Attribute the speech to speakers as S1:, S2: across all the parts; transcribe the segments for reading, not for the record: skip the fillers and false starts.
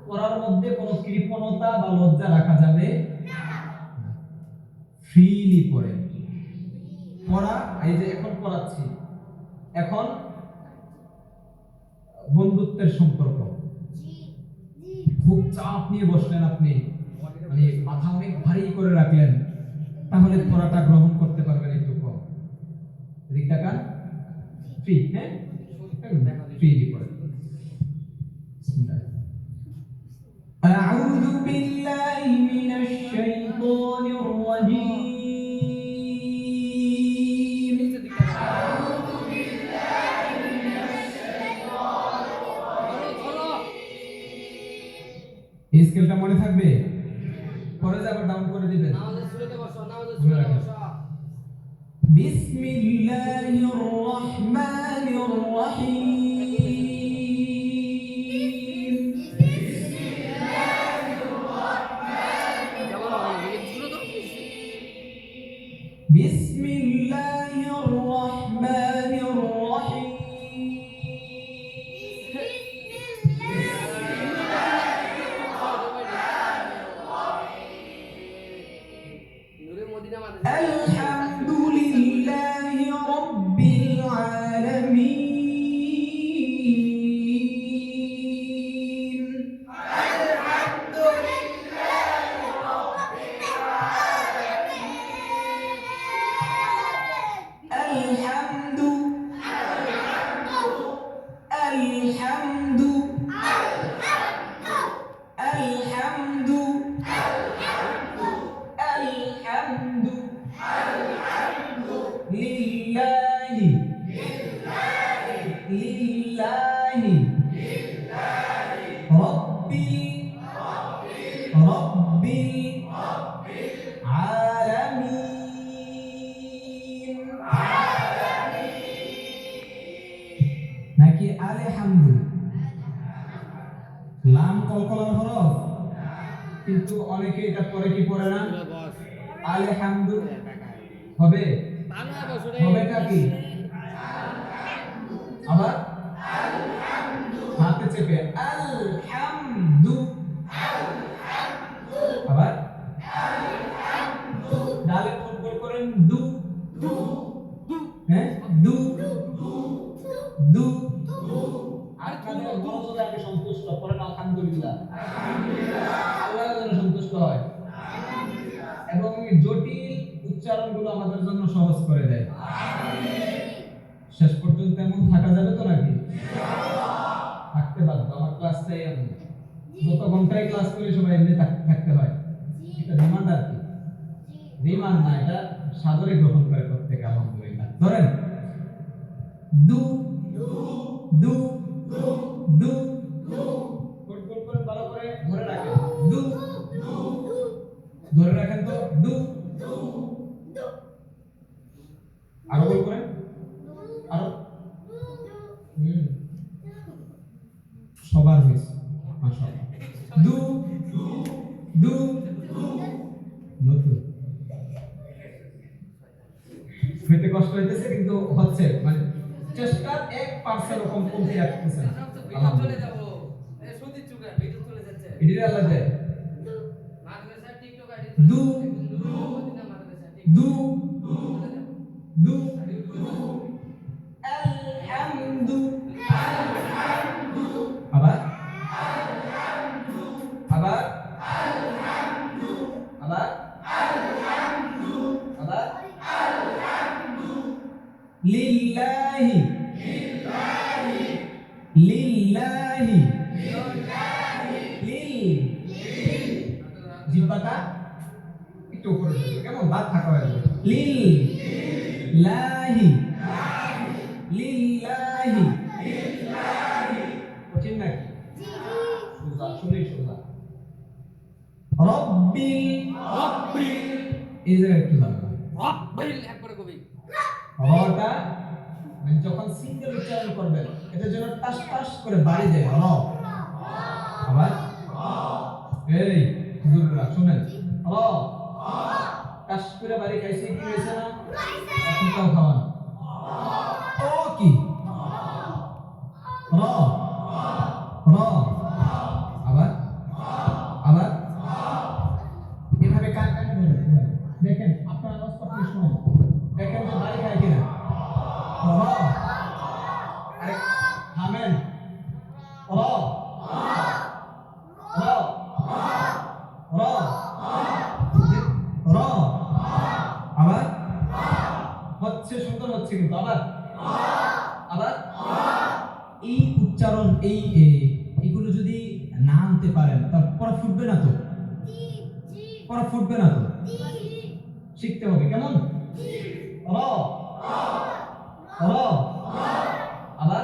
S1: পড়ার মধ্যে কোনো কৃপণতা বা লজ্জা রাখা যাবে ফ্রিলি পড়ে পড়া। এই যে এখন পড়াচ্ছি, এখন বন্ধুত্বের সম্পর্ক, খুব চাপ নিয়ে বসলেন আপনি, মানে মাথা অনেক ভারী করে রাখলেন, তাহলে পড়াটা গ্রহণ করতে পারবেন একটু কম। এদিক তাকান, ফ্রি, হ্যাঁ ফ্রিলি পড়ে। أعوذ بالله من الشيطان الرجيم أعوذ بالله من الشيطان الرجيم। এই স্কেলটা মনে থাকবে, পরে যাবে ডাউন করে দিবেন। নামাজের সূরাতে বসো, নামাজের সূরাতে বসো। বিসমিল্লাহির রহমানির রহিম। بسم الله الرحمن الرحيم الحمد لله رب العالمين الحمد لله رب العالمين الحمد الحمد الحمد الحمد لله لله رب العالمين নাকি আলহামদু? লাম কলকলার হরফ, কিন্তু অনেকে এটা পরে কি পড়ে না, আলহামদু হবে, হবেটা কি আবার হাতে চেপে আলহামদু, আবার ডালে ফুটবল করেন দু, হ্যাঁ দু দু। আপনাদের মনোযোগ আগে সন্তুষ্ট করেন আলহামদুলিল্লাহ, আল্লাহ যেন সন্তুষ্ট হয় এবং জটিল উচ্চারণগুলো আমাদের জন্য সহজ করে দেয়। শেষ পর্যন্ত এমন থাকা যাবে তো নাকি? থাকতে বাধ্য, আমার ক্লাসটাই এমন, যত ঘন্টায় ক্লাস করি সবাই এমনি থাকতে হয়। এটা রিমান্ড আর কি, রিমান্ড না, এটা সাদরে গ্রহণ করে প্রত্যেকে আলহামদুলিল্লাহ। ধরেন দু দু দু, ফুটবল করে ভালো করে ধরে রাখেন, দু ধরে রাখেন তো, দু আরো বল করেন, আরো সবার হয়েছে মাশাআল্লাহ। দু দু নতুন হইতে কষ্ট হইতেছে, কিন্তু হচ্ছে, মানে চেষ্টা 1% কম কমতে রাখতেছে না। চলে যাব এই সুদি চুগা ভিডিও চলে যাচ্ছে, এডিট আল্লাহ যায় মাদ্রাসা টিকটক আইডি দু দু দু আলহামদু আবার আবার আবার আবার লিল্লাহি লিল্লাহি লিল জিহ্বাটা একটু উপরে যাবে, কেমন বাদ থাকা হয়ে যাবে, লিল্লাহি লিল্লাহি। কঠিন নাকি? সোজা, শুনেই সোজা। রব্বিল এই জায়গায় একটু যাবে, রব্বিল একবারে কবি রটা মানে যখন সিঙ্গেল উচ্চারণ করবেন এটা যেন টাস টাস করে বাড়ি যায়, র। আবার এই হুজুররা শুনেন, র টাস করে বাড়ি খাইছে, কি হয়েছে না? এখন তাও খাওয়ান। ও কি র আবার আবার এভাবে কান কান ধরে দেখেন আপনার আওয়াজটা আপনি শুনুন দেখেন যে বাড়ি খায় কিনা র আরে থামেন র র র র আবার হচ্ছে সুন্দর হচ্ছে কিন্তু আবার আবার এই উচ্চারণ এইগুলো যদি না আনতে পারেন তার পড়া ফুটবে না তো পড়া ফুটবে না তো শিখতে হবে কেমন র র আবার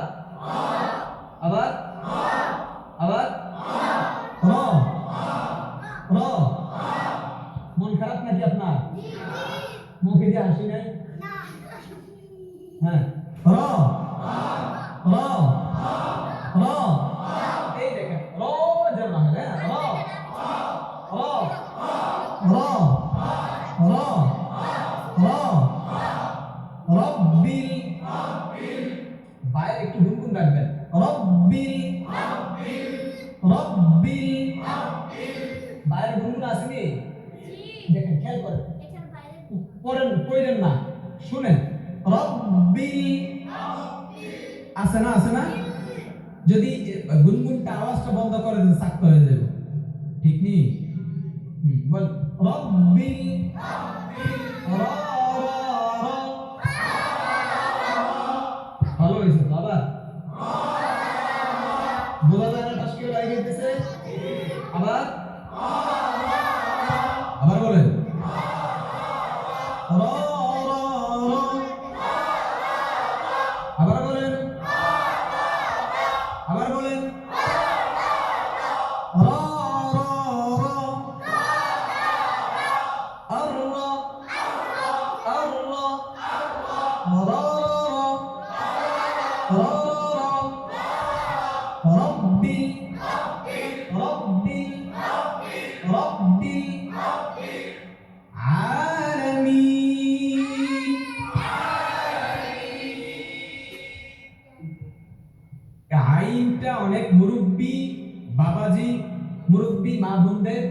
S1: আবার আবার র র মন খারাপ নাকি আপনার মুখে দিয়ে হাসি নাই হ্যাঁ র র র এই দেখেন র যেন না হয় র র র র র রব্বিল বাইরে একটু গুনগুন রাখবেন রব্বিল রব্বিল বাইরে গুনগুন আসেনি দেখেন খেয়াল করেন পড়েন না শুনেন রব্বিল আছে না যদি গুনগুনটা আওয়াজটা বন্ধ করে দেন সাক্ত হয়ে যাবে ঠিক নেই বল রব্বিল র ভালো হয়েছে তো আবার বোঝা যায় না টাস্কিও লাগে গেছে আবার আবার বলেন র আবার বলেন আবার বলেন র আর রব্বিল আইনটা অনেক মুরব্বী বাবাজি মুরব্বী মা বোনদের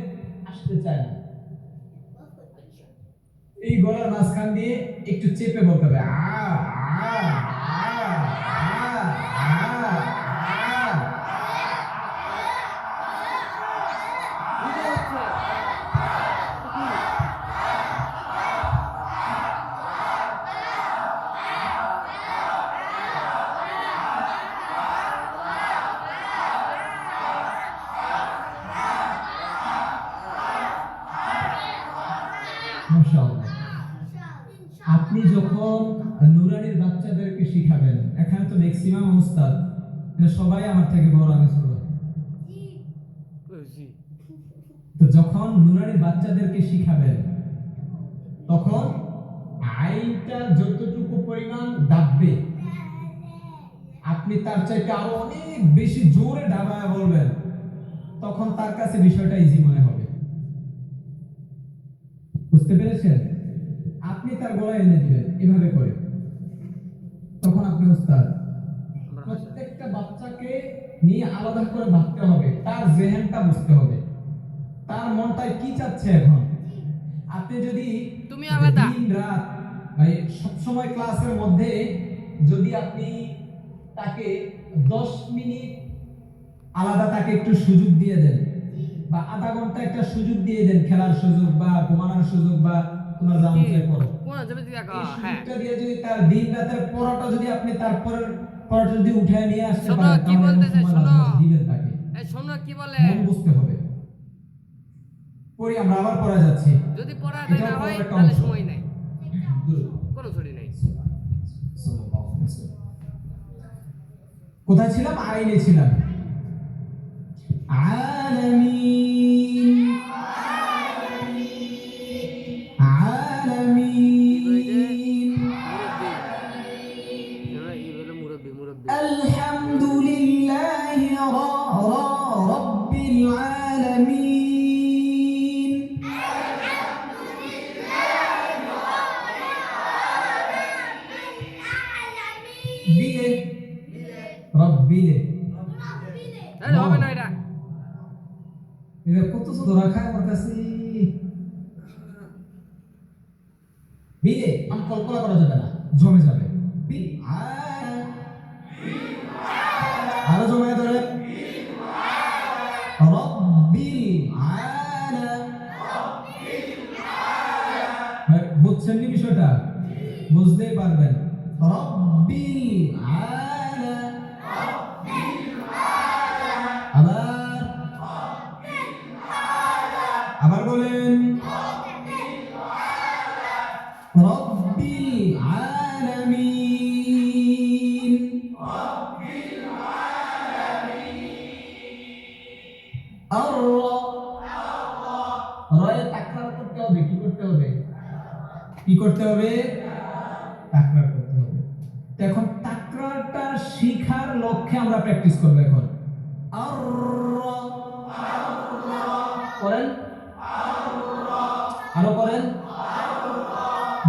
S1: আসতে চায় না এই গলার মাঝখান দিয়ে একটু চেপে বলতে হবে আপনি যখন নুরানির বাচ্চাদেরকে শিখাবেন এখানে তো ম্যাক্সিমাম উস্তাদ এটা সবাই আমার থেকে বড় আমি ছোট তো যখন নুরানির বাচ্চাদেরকে শিখাবেন তখন আইনটা যতটুকু পরিমাণ ডাববে আপনি তার চাইতে আরো অনেক বেশি জোরে ডাবায় বলবেন তখন তার কাছে বিষয়টা ইজি মনে হবে বুঝতে পেরেছেন আপনি তার গলায় এনে দিবেন এভাবে করে তখন আপনি উস্তাদ প্রত্যেকটা বাচ্চাকে নিয়ে আলাদা করে ভাবতে হবে তার জেহেনটা বুঝতে হবে তার মনটায় কি চাচ্ছে এখন আপনি যদি
S2: তুমি আলাদা
S1: দিন রাত ভাই সব সময় ক্লাসের মধ্যে যদি আপনি তাকে 10 মিনিট আলাদা তাকে একটু সুযোগ দিয়ে দেন বা আধা ঘন্টা একটা সুযোগ দিয়ে দেন খেলার সুযোগ বা ঘুমানোর সুযোগ বা তোমার জামা চাই পড়ো
S2: কোন যাবে দিদা
S1: হ্যাঁ সুযোগটা দিয়ে যদি তার দিন রাতের পড়াটা যদি আপনি তারপরের পড়াটা যদি উঠায় নিয়ে আসতে
S2: শোনো
S1: পারেন
S2: কি বলতেছে শোনো
S1: দিবেন তাকে
S2: এই শোনো কি বলে
S1: মন বুঝতে হবে পড়ি আমরা আবার পড়া যাচ্ছি
S2: যদি পড়া না হয় তাহলে সময় নাই কোনো ছুটি নাই
S1: কোথায় ছিলাম আইনে ছিলাম আলামিন আলামিন আলহামদুলিল্লাহি রাব্বিল আলামিন বিলে রব্বিলে
S2: তাহলে হবে না এটা।
S1: এটা কত ধরা খায় আমার কাছে। বিয়ে আমি কল্পনা করা যাবে না, জমে যাবে। আরো জমে ধরে রব্বিল আলা। বুঝছেন নি বিষয়টা? বুঝতেই পারবেন। রব্বিল আলা। আবার আবার বলেন রব্বিল আলামিন। রয়ে তাকরার করতে হবে। কি করতে হবে? কি করতে হবে? তাকরার করতে হবে। তো এখন তাকরারটা শিখার লক্ষ্যে আমরা প্র্যাকটিস করব। এখন করেন, আরো করেন।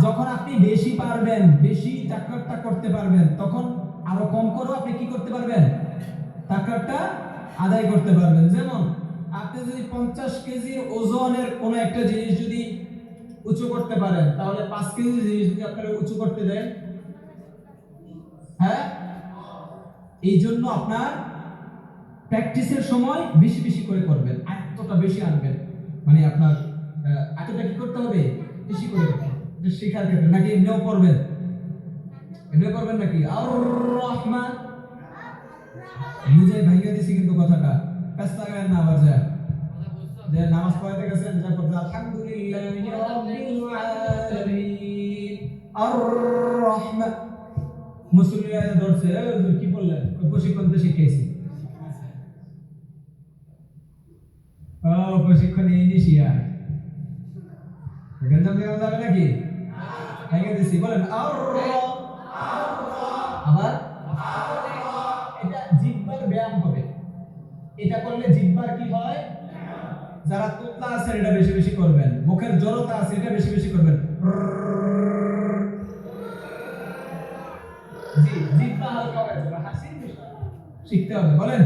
S1: যখন আপনি বেশি পারবেন, বেশি তাকরারটা করতে পারবেন, তখন আরো কম করেও আপনি কি করতে পারবেন? তাকরারটা আদায় করতে পারবেন। যেমন আপনি যদি 50 কেজির ওজনের কোন একটা জিনিস যদি উঁচু করতে পারেন, তাহলে 5 কেজি জিনিস যদি আপনারা উঁচু করতে দেন, হ্যাঁ, এই জন্য আপনার প্র্যাকটিসের সময় বেশি বেশি করে করবেন, এতটা বেশি আনবেন, মানে আপনার এতটা কি করতে হবে? বেশি করে করতে হবে। এটা শেখার ক্ষেত্রে নাকি এমনিও করবেন? এমনিও করবেন নাকি? আর রহমান বুঝে ভাইয়া দিছি কিন্তু কথাটা পেস্তা গায় না আবার যায় যে নামাজ পড়াতে গেছেন, যা করতে আলহামদুলিল্লাহি রাব্বিল আলামিন আর রহমান মুসলিয়া ধরছে কি বললেন? প্রশিক্ষণ তো শিখাইছি। প্রশিক্ষণ এই নিশিয়া গঞ্জাম দেওয়া যাবে নাকি? ভেঙে দিছি বলেন আর। আবার এটা জিহ্বার ব্যায়াম হবে। এটা করলে জিহ্বার কি হয়? যারা তোতলা আছে এটা বেশি বেশি করবেন, মুখের জড়তা আছে এটা বেশি বেশি করবেন। জি, জিহ্বা হালকা হয়ে যাবে, হাসির বিষয় শিখতে হবে। বলেন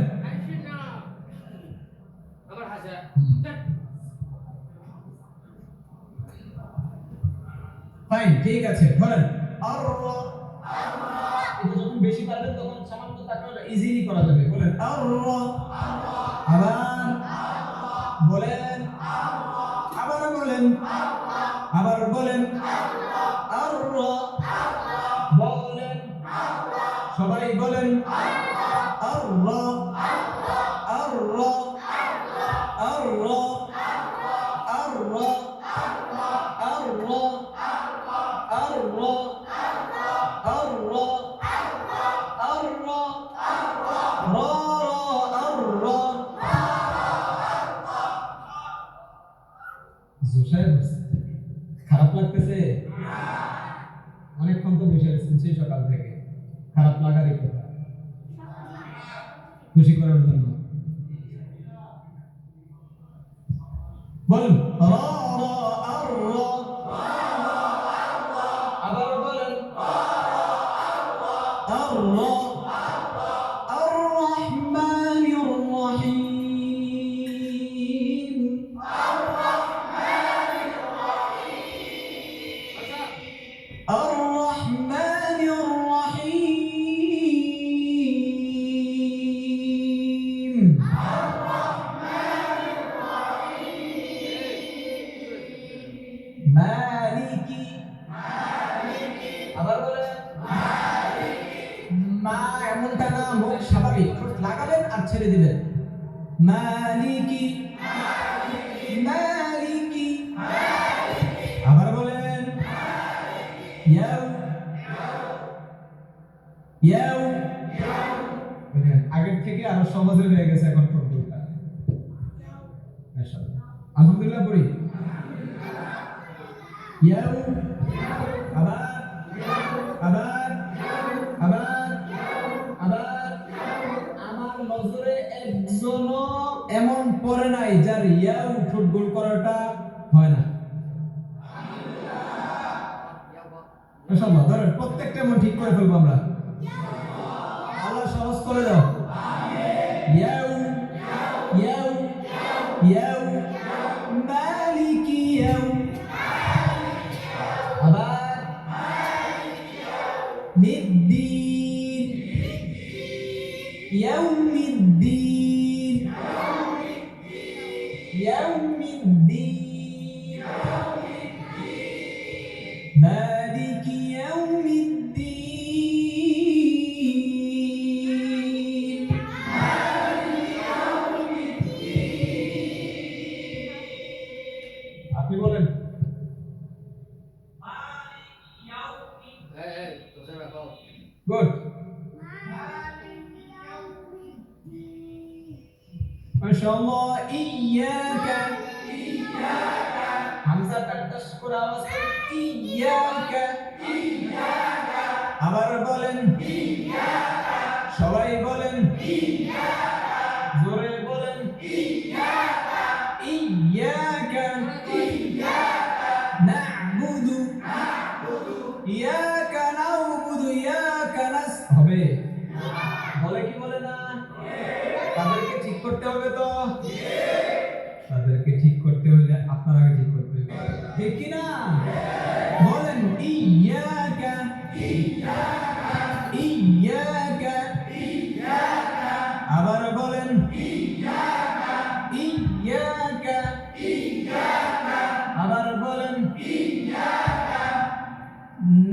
S2: আমার হাসা
S1: ফাইন, ঠিক আছে। ধরেন আর এটা যখন বেশি পারবেন তখন সামান্য তাকরার ইজিলি করা যাবে। বলেন আর। আবার বলেন, আবার বলেন, আবার বলেন আর বলেন, সবাই বলেন আর আর আর খারাপ লাগতেছে? অনেকক্ষণ তো বসে আছেন সেই সকাল থেকে, খারাপ লাগারই কথা। খুশি করার জন্য বলুন আবার বলেন আল্লাহ আর রহমানির রহিম। আর রহমানির রহিম। মালিকি। আবার বলেন মা এমনটা না, মুখ স্বাভাবিক লাগাবেন আর ছেড়ে দিবেন। মালিকি মালিকি। আবার বলেন ইয়াউ ইয়াউ। আগের থেকে আরো সহজে হয়ে গেছে এখন পর্যন্ত। আলহামদুলিল্লাহ পড়ি ইয়াউ। আবার আবার আবার আবার। আমার নজরে একজনও এমন পড়ে নাই যার ইয়াউ ঠোঁট গোল করাটা হয় না। মাশাআল্লাহ। ধরেন প্রত্যেকটা এমন ঠিক করে ফেলবো আমরা। আল্লাহ সহজ করে দাও। ইয়াউ ইয়াউমিদ্দিন ইয়াউমিদ্দিন মালিকি ইয়াউমিদ্দিন আপনি বলেন
S2: তোদের রাখো
S1: গুড মাশাআল্লাহ ইয়াকা হামজা টাটাস করে আওয়াজ করে ইয়াকা আবার বলেন সবাই বলেন জোরে বলেন ইয়াকা না'বুদু ইয়াকা না'বুদু ইয়াকা নাস হবে বলে কি বলে না তাদেরকে ঠিক করতে হবে তো তাদেরকে ঠিক করতে হলে আপনার আগে ঠিক করতে হবে ঠিক কি না বলেন ইয়াকা ইয়াকা আবার বলেন ইয়াকা আবার বলেন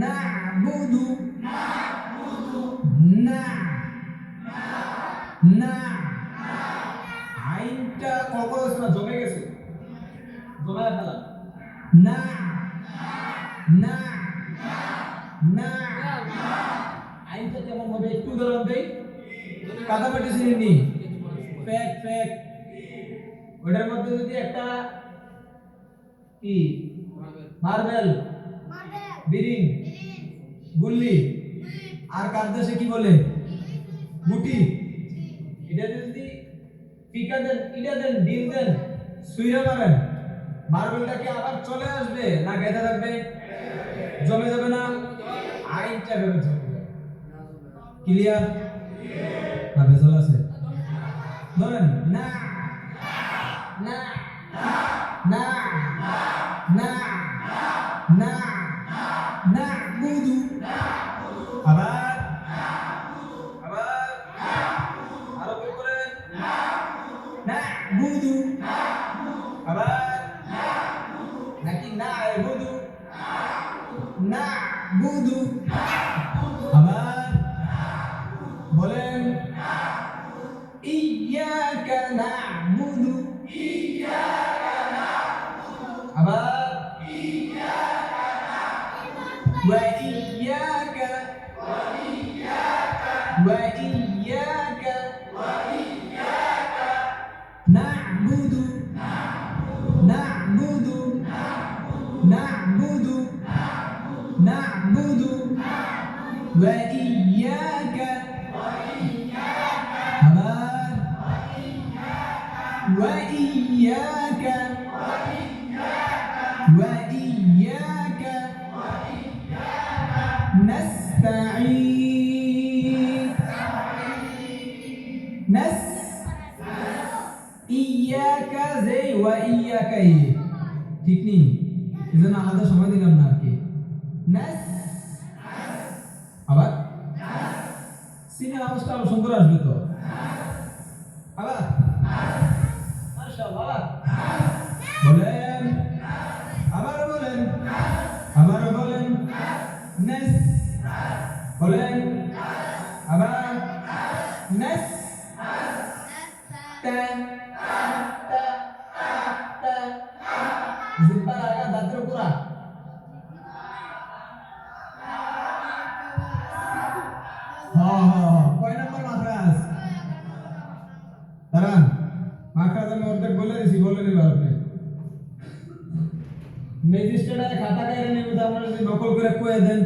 S1: না'বুদু না না আইনটা কখনো না জমে গেছে জমে ফেলা না না না আইনটা কেমন হবে একটু উদাহরণ দেই কাদামাটি চিনি ফ্যাক ফ্যাক ওটার মধ্যে যদি একটা কি মার্বেল বিরিং গুল্লি আর কার দেশে কি বলে গুটি এটা যদি ফিকা দেন ইটা দেন ডিল দেন সুইরা মারেন মার্বেলটা কি আবার চলে আসবে না গেঁথে থাকবে জমে যাবে না আইনটা ভেবে চলবে ক্লিয়ার না ভেজাল আছে ধরেন না না না না না না বুদু আবার আবার আরো কি করেন না বুদু আবার নাকি না বুদু না বুদু আবার বলেন ইয়াকা না'বুদু আবার ওয়া ইয়াকা না'বুদু না'বুদু না'বুদু না'বুদু ওয়া ইয়াকা আবার ওয়া ইয়াকা ওয়া ইয়াকা نستعين نس إياك زي وإياك ঠিক নেই এজন্য আলাদা সময় দিলাম না আর কি নাস আবার সিনের আওয়াজটা আরো সুন্দর আসবে তো আবার মাশাআল্লাহ বলেন আবার বলেন আবার বলেন নাস বলেন আবার নাস তা তা তা জিব্বা লাগা দাঁতের পুরা কয় নম্বর মাদ্রাস দাঁড়ান মাদ্রাস আমি অর্ধেক বলে দিছি বলে নিব আপনি ম্যাজিস্ট্রেটের খাতা কাইরে নেবে তো আমরা যদি নকল করে কয়ে দেন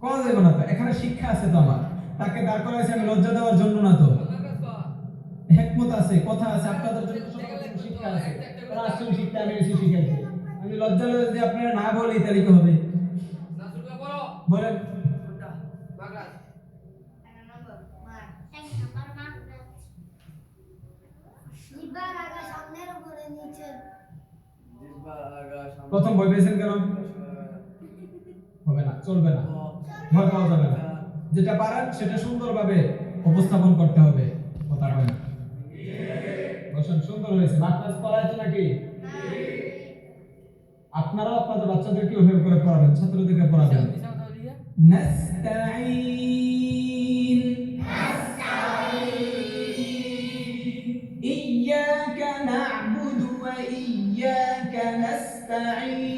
S1: কোন যাবে না তো এখানে শিক্ষা আছে তো আমার তাকে দাঁড় করাইছি আমি লজ্জা দেওয়ার জন্য না তো হিকমত আছে কথা আছে আপনাদের জন্য সব শিক্ষা আছে রাষ্ট্রীয় শিক্ষা আমি বেশি শিখাইছি আমি লজ্জা লয়ে যদি আপনারা না বলি তাহলে কি হবে
S2: না শুরু করো
S1: বলেন
S2: বাগাস
S1: প্রথম ভয় পেয়েছেন কেন হবে না চলবে না ভয় পাওয়া যাবে না যেটা পারেন সেটা সুন্দরভাবে উপস্থাপন করতে হবে। কথা বলেন। বসেন, সুন্দর হয়েছে। মাদ্রাস পড়ায় তো নাকি? আপনারাও আপনাদের বাচ্চাদেরকে ওইভাবে করে পড়াবেন, ছাত্রদেরকে পড়াবেন। নাস্তাঈন ইয়্যাকা না'বুদু ওয়া ইয়্যাকা নাস্তাঈন